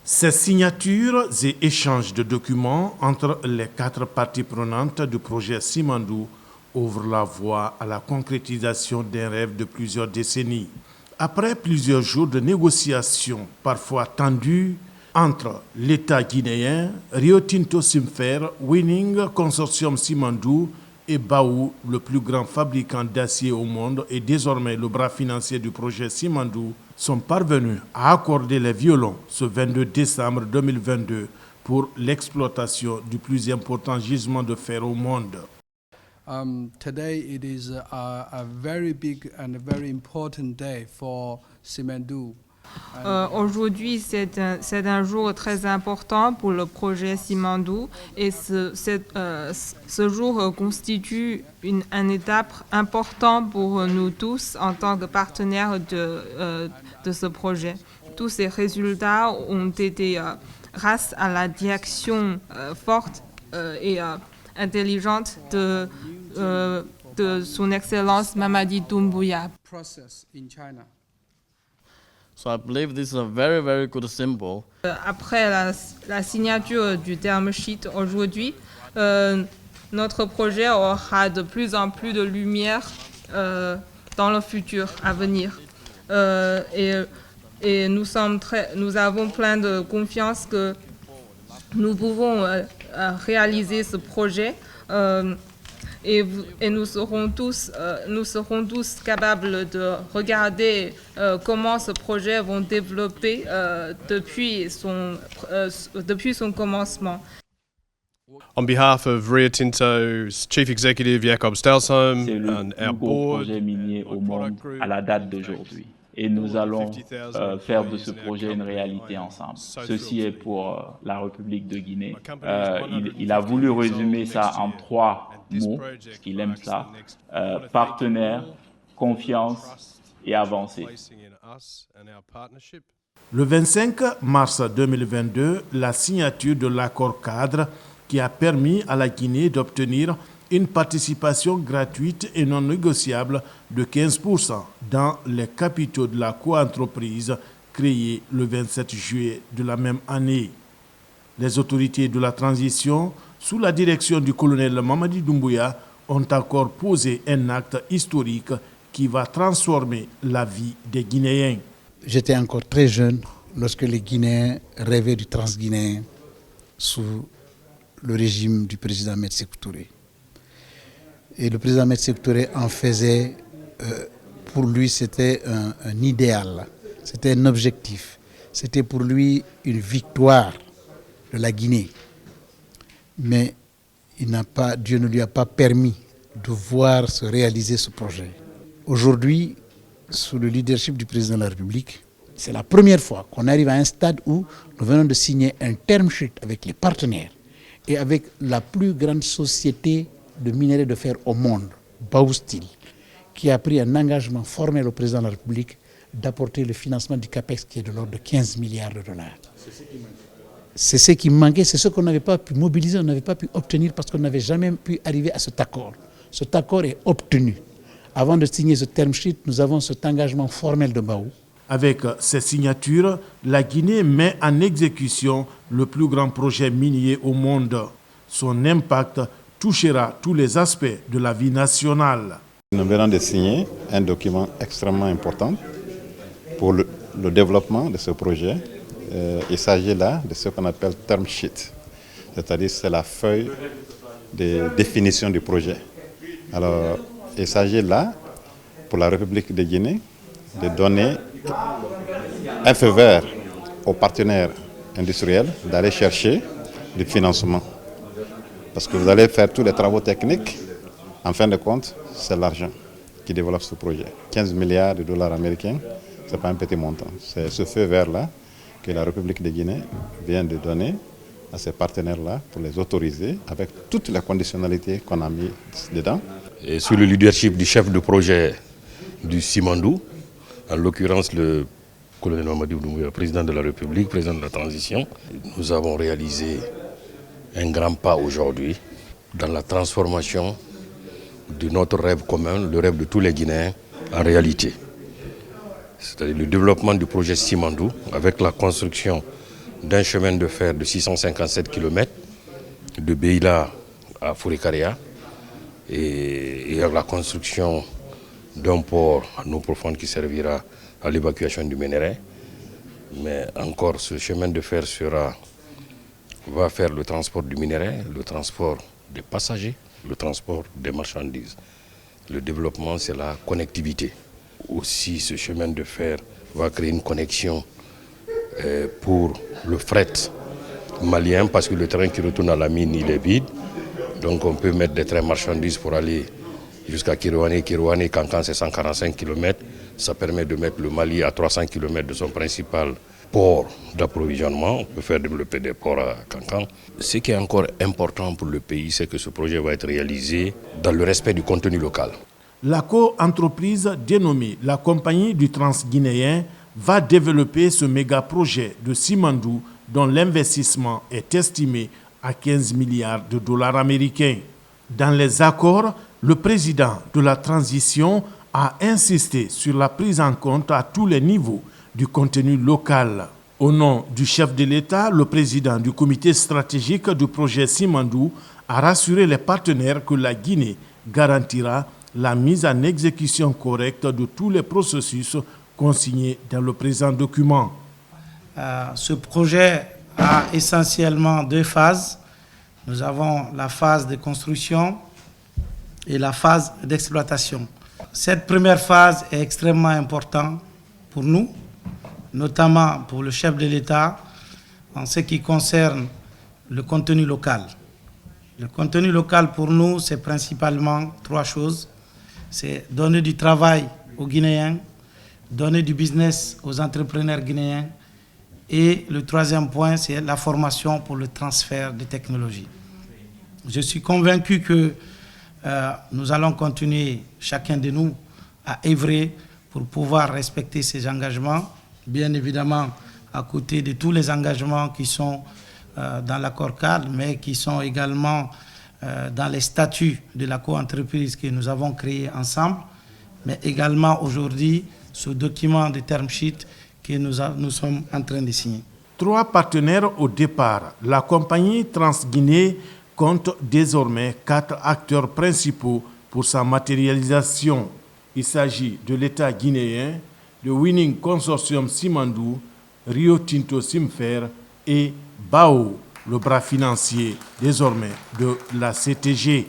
Ces signatures et échanges de documents entre les 4 parties prenantes du projet Simandou ouvrent la voie à la concrétisation d'un rêve de plusieurs décennies. Après plusieurs jours de négociations parfois tendues entre l'État guinéen, Rio Tinto Simfer, Winning Consortium Simandou et Baou, le plus grand fabricant d'acier au monde et désormais le bras financier du projet Simandou, sont parvenus à accorder les violons ce 22 décembre 2022 pour l'exploitation du plus important gisement de fer au monde. Today it is a very big and a very important day for Simandou. Aujourd'hui, c'est un jour très important pour le projet Simandou et ce jour constitue une étape importante pour nous tous en tant que partenaires de ce projet. Tous ces résultats ont été grâce à la direction forte et intelligente de son Excellence Mamadi Doumbouya. So I believe this is a very, very good symbol. Après la signature du term sheet aujourd'hui, notre projet aura de plus en plus de lumière dans le futur à venir. Et nous avons plein de confiance que nous pouvons réaliser ce projet. Et nous serons tous capables de regarder comment ce projet va développer depuis son commencement. On behalf of Rio Tinto's Chief Executive Jakob Stelsholm and C'est our le plus gros board, projet minier au monde à la date d'aujourd'hui. Et nous allons faire de ce projet une réalité ensemble. Ceci est pour la République de Guinée. Il a voulu résumer ça en 3 mots, parce qu'il aime ça. Partenaire, confiance et avancée. Le 25 mars 2022, la signature de l'accord cadre qui a permis à la Guinée d'obtenir une participation gratuite et non négociable de 15% dans les capitaux de la coentreprise créée le 27 juillet de la même année. Les autorités de la transition, sous la direction du colonel Mamadi Doumbouya, ont encore posé un acte historique qui va transformer la vie des Guinéens. J'étais encore très jeune lorsque les Guinéens rêvaient du transguinéen sous le régime du président Ahmed Sékou Touré. Et le président Ahmed Sékou Touré en faisait, pour lui c'était un idéal, c'était un objectif, c'était pour lui une victoire de la Guinée. Mais Dieu ne lui a pas permis de voir se réaliser ce projet. Aujourd'hui, sous le leadership du président de la République, c'est la première fois qu'on arrive à un stade où nous venons de signer un term sheet avec les partenaires et avec la plus grande société de minerais de fer au monde, Baou Steel, qui a pris un engagement formel au président de la République d'apporter le financement du CAPEX qui est de l'ordre de 15 milliards de dollars. C'est ce qui manquait, c'est ce qu'on n'avait pas pu mobiliser, on n'avait pas pu obtenir parce qu'on n'avait jamais pu arriver à cet accord. Cet accord est obtenu. Avant de signer ce term sheet, nous avons cet engagement formel de Baou. Avec ces signatures, la Guinée met en exécution le plus grand projet minier au monde. Son impact touchera tous les aspects de la vie nationale. Nous venons de signer un document extrêmement important pour le développement de ce projet. Il s'agit là de ce qu'on appelle term sheet, c'est-à-dire c'est la feuille de définition du projet. Alors, il s'agit là, pour la République de Guinée, de donner un feu vert aux partenaires industriels d'aller chercher du financement. Parce que vous allez faire tous les travaux techniques, en fin de compte, c'est l'argent qui développe ce projet. 15 milliards de dollars américains, ce n'est pas un petit montant. C'est ce feu vert-là que la République de Guinée vient de donner à ces partenaires-là pour les autoriser avec toutes les conditionnalités qu'on a mis dedans. Et sous le leadership du chef de projet du Simandou, en l'occurrence le colonel Mamadi Doumbouya, président de la République, président de la transition, nous avons réalisé un grand pas aujourd'hui dans la transformation de notre rêve commun, le rêve de tous les Guinéens, en réalité. C'est-à-dire le développement du projet Simandou avec la construction d'un chemin de fer de 657 km de Beila à Fourekaria et la construction d'un port à eau profonde qui servira à l'évacuation du minerai. Mais encore, ce chemin de fer va faire le transport du minerai, le transport des passagers, le transport des marchandises. Le développement, c'est la connectivité. Aussi, ce chemin de fer va créer une connexion pour le fret malien, parce que le train qui retourne à la mine, il est vide. Donc on peut mettre des trains marchandises pour aller jusqu'à Kirouani. Kirouani, Kankan, c'est 145 km. Ça permet de mettre le Mali à 300 km de son principal port d'approvisionnement. On peut faire développer des ports à Kankan. Ce qui est encore important pour le pays, c'est que ce projet va être réalisé dans le respect du contenu local. La co-entreprise dénommée la Compagnie du Transguinéen va développer ce méga-projet de Simandou dont l'investissement est estimé à 15 milliards de dollars américains. Dans les accords, le président de la transition a insisté sur la prise en compte à tous les niveaux du contenu local. Au nom du chef de l'État, le président du comité stratégique du projet Simandou a rassuré les partenaires que la Guinée garantira la mise en exécution correcte de tous les processus consignés dans le présent document. Ce projet a essentiellement deux phases. Nous avons la phase de construction et la phase d'exploitation. Cette première phase est extrêmement importante pour nous, notamment pour le chef de l'État, en ce qui concerne le contenu local. Le contenu local pour nous, c'est principalement trois choses. C'est donner du travail aux Guinéens, donner du business aux entrepreneurs guinéens, et le troisième point, c'est la formation pour le transfert de technologies. Je suis convaincu que nous allons continuer, chacun de nous, à œuvrer pour pouvoir respecter ces engagements, bien évidemment à côté de tous les engagements qui sont dans l'accord cadre, mais qui sont également dans les statuts de la co-entreprise que nous avons créé ensemble, mais également aujourd'hui ce document de term sheet que nous sommes en train de signer. 3 partenaires au départ. La compagnie Transguinée compte désormais 4 acteurs principaux pour sa matérialisation. Il s'agit de l'État guinéen, le Winning Consortium Simandou, Rio Tinto Simfer et BAO, le bras financier désormais de la CTG.